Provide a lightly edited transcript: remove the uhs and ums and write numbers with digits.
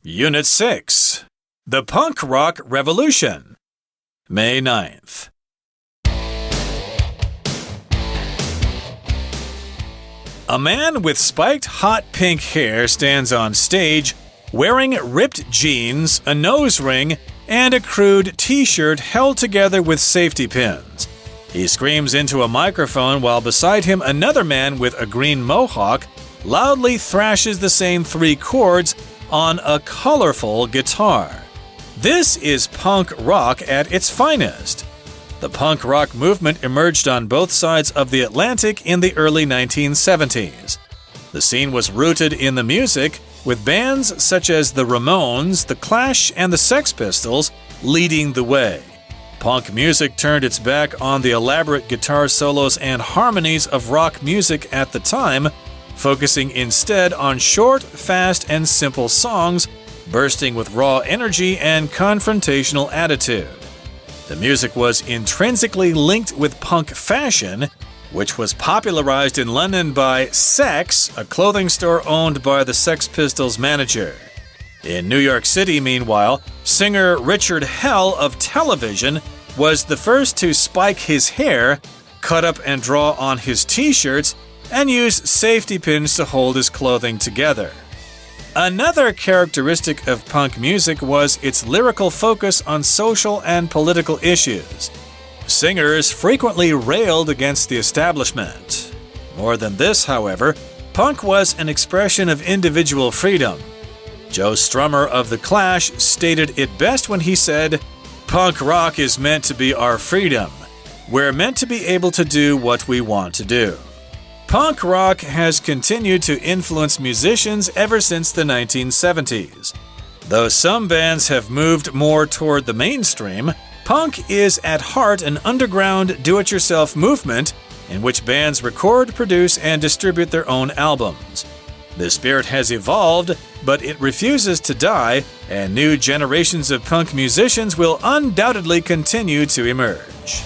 Unit 6, The Punk Rock Revolution, May 9th. A man with spiked hot pink hair stands on stage wearing ripped jeans, a nose ring, and a crude t-shirt held together with safety pins. He screams into a microphone while beside him another man with a green mohawk loudly thrashes the same 3 chords on a colorful guitar. This is punk rock at its finest. The punk rock movement emerged on both sides of the Atlantic in the early 1970s. The scene was rooted in the music, with bands such as the Ramones, the Clash, and the Sex Pistols leading the way. Punk music turned its back on the elaborate guitar solos and harmonies of rock music at the time, focusing instead on short, fast, and simple songs, bursting with raw energy and confrontational attitude. The music was intrinsically linked with punk fashion, which was popularized in London by Sex, a clothing store owned by the Sex Pistols manager. In New York City, meanwhile, singer Richard Hell of Television was the first to spike his hair, cut up and draw on his t-shirts, and use safety pins to hold his clothing together. Another characteristic of punk music was its lyrical focus on social and political issues. Singers frequently railed against the establishment. More than this, however, punk was an expression of individual freedom. Joe Strummer of The Clash stated it best when he said, "Punk rock is meant to be our freedom. We're meant to be able to do what we want to do." Punk rock has continued to influence musicians ever since the 1970s. Though some bands have moved more toward the mainstream, punk is at heart an underground do-it-yourself movement in which bands record, produce, and distribute their own albums. The spirit has evolved, but it refuses to die, and new generations of punk musicians will undoubtedly continue to emerge.